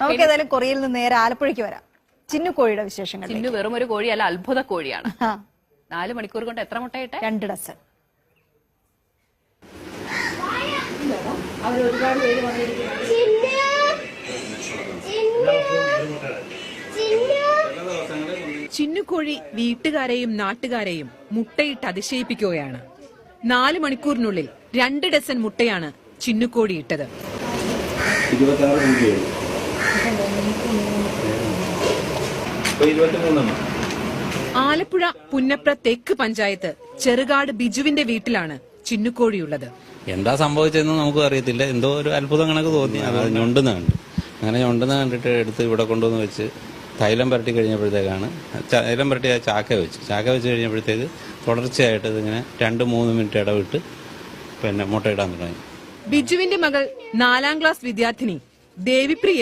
നമുക്ക് ഏതായാലും കൊറിയയിൽ നിന്ന് നേരെ ആലപ്പുഴയ്ക്ക് വരാം. ചിന്നുകോഴിയുടെ വിശേഷങ്ങൾ. ചിന്നു വെറും ഒരു കോഴിയല്ല, അത്ഭുത കോഴിയാണ്. 4 മണിക്കൂർ കൊണ്ട് എത്ര മുട്ടയിട്ടെ? 2 ഡസൻ. ചിന്നുകോഴി വീട്ടുകാരെയും നാട്ടുകാരെയും മുട്ടയിട്ട് അതിശയിപ്പിക്കുകയാണ്. 4 മണിക്കൂറിനുള്ളിൽ 2 ഡസൻ മുട്ടയാണ് ചിന്നുകോഴി ഇട്ടത്. ആലപ്പുഴ പുന്നപ്ര തെക്ക് പഞ്ചായത്ത് ചെറുകാട് ബിജുവിന്റെ വീട്ടിലാണ് ചിന്നുകോഴിയുള്ളത്. എന്താ സംഭവിച്ചതെന്ന് നമുക്ക് അറിയത്തില്ല. എന്തോ ഒരു അത്ഭുതം കണക്ക് തോന്നി. അത് ഞൊണ്ടുന്ന കണ്ടു. അങ്ങനെ ഞൊണ്ടുന്ന കണ്ടിട്ട് എടുത്ത് ഇവിടെ കൊണ്ടുവന്ന് വെച്ച് തൈലം പുരട്ടി കഴിഞ്ഞപ്പോഴത്തേക്കാണ് തൈലം പുരട്ടി ചാക്ക വെച്ച് കഴിഞ്ഞപ്പോഴത്തേക്ക് തുടർച്ചയായിട്ട് ഇതിങ്ങനെ 2-3 മിനിറ്റ് ഇടവിട്ട് മുട്ടയിടാൻ തുടങ്ങി. ബിജുവിന്റെ മകൾ 4ാം ക്ലാസ് വിദ്യാർത്ഥിനി ദേവിപ്രിയ